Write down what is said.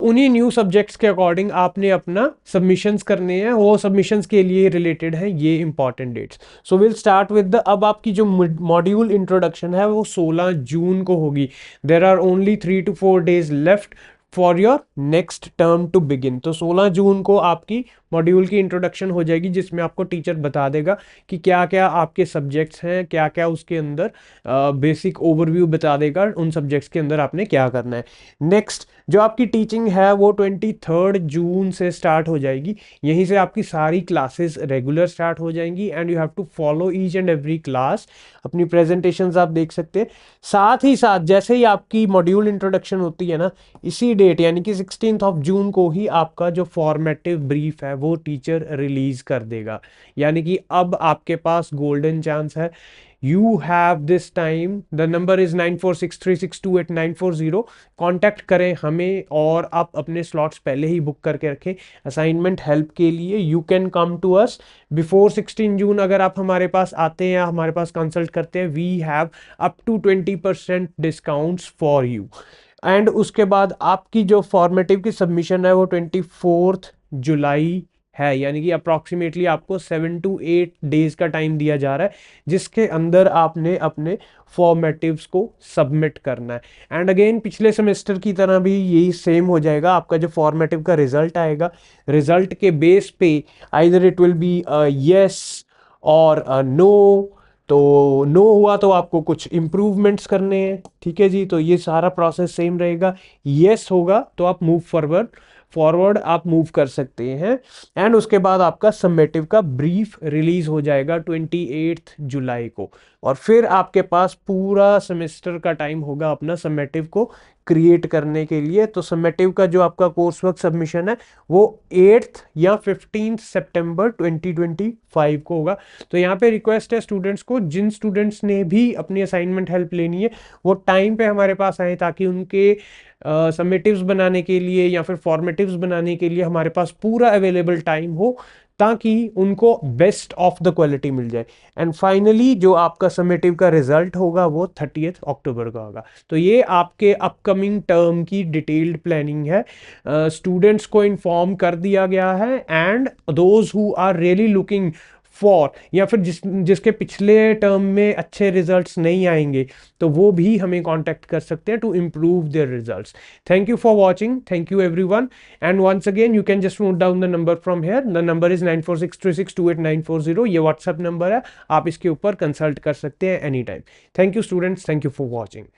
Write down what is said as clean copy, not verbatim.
उन्हीं new subjects के according आपने अपना सबमिशंस करने हैं, वो सबमिशंस के लिए रिलेटेड है ये important dates. So will start with the, अब आपकी जो मॉड्यूल इंट्रोडक्शन है वो 16 जून को होगी। There are only 3 to 4 days left for your next term to begin. तो 16 जून को आपकी मॉड्यूल की इंट्रोडक्शन हो जाएगी, जिसमें आपको टीचर बता देगा कि क्या क्या आपके सब्जेक्ट्स हैं, क्या क्या उसके अंदर बेसिक ओवरव्यू बता देगा उन सब्जेक्ट्स के अंदर आपने क्या करना है। नेक्स्ट जो आपकी टीचिंग है वो 23 जून से स्टार्ट हो जाएगी। यहीं से आपकी सारी क्लासेस रेगुलर स्टार्ट हो जाएंगी and you have to follow each and every class. अपनी प्रेजेंटेशंस आप देख सकते हैं। साथ ही साथ जैसे ही आपकी मॉड्यूल इंट्रोडक्शन होती है ना, इसी डेट यानी कि 16 जून को ही आपका जो फॉर्मेटिव ब्रीफ है वो टीचर रिलीज कर देगा। यानी कि अब आपके पास गोल्डन चांस है। You have this time, the number is 9463628940। Contact करें हमें और आप अपने स्लॉट्स पहले ही बुक करके रखें असाइनमेंट हेल्प के लिए। You can come to us before 16 June. अगर आप हमारे पास आते हैं या हमारे पास कंसल्ट करते हैं, we have up to 20% discounts for you. And उसके बाद आपकी जो फॉर्मेटिव की सबमिशन है वो 24 जुलाई है, यानी कि अप्रॉक्सीमेटली आपको 7 to 8 days का टाइम दिया जा रहा है, जिसके अंदर आपने अपने फॉर्मेटिव्स को सबमिट करना है। एंड अगेन पिछले सेमेस्टर की तरह भी यही सेम हो जाएगा। आपका जो फॉर्मेटिव का रिजल्ट आएगा, रिजल्ट के बेस पे either it will be yes और नो। तो नो हुआ तो आपको कुछ इम्प्रूवमेंट्स करने हैं, ठीक है जी। तो ये सारा प्रोसेस सेम रहेगा। यस होगा तो आप मूव फॉरवर्ड आप मूव कर सकते हैं। एंड उसके बाद आपका सबमिटिव का ब्रीफ रिलीज हो जाएगा 28 जुलाई को। और फिर आपके पास पूरा सेमेस्टर का टाइम होगा अपना सबमिटिव को क्रिएट करने के लिए। तो सबमिटिव का जो आपका कोर्स वर्क सबमिशन है वो 8 या 15 सितंबर 2025 को होगा। तो यहाँ पे रिक्वेस्ट है स्टूडेंट्स को, जिन स्टूडेंट्स ने भी अपनी असाइनमेंट हेल्प लेनी है वो टाइम पे हमारे पास आए, ताकि उनके सबमिटिव्स बनाने के लिए या फिर फॉर्मेटिव्स बनाने के लिए हमारे पास पूरा अवेलेबल टाइम हो, ताकि उनको बेस्ट ऑफ द क्वालिटी मिल जाए। एंड फाइनली जो आपका सबमिटिव का रिजल्ट होगा वो 30 अक्टूबर का होगा। तो ये आपके अपकमिंग टर्म की डिटेल्ड प्लानिंग है। स्टूडेंट्स को इन्फॉर्म कर दिया गया है and those who are really looking for, या फिर जिसके पिछले टर्म में अच्छे रिजल्ट्स नहीं आएंगे, तो वो भी हमें कांटेक्ट कर सकते हैं to improve their results. Thank you for watching, thank you everyone. And once again you can just note down the number from here. The number is 9463628940। ये व्हाट्सएप नंबर है, आप इसके ऊपर कंसल्ट कर सकते हैं any time. Thank you students, thank you for watching.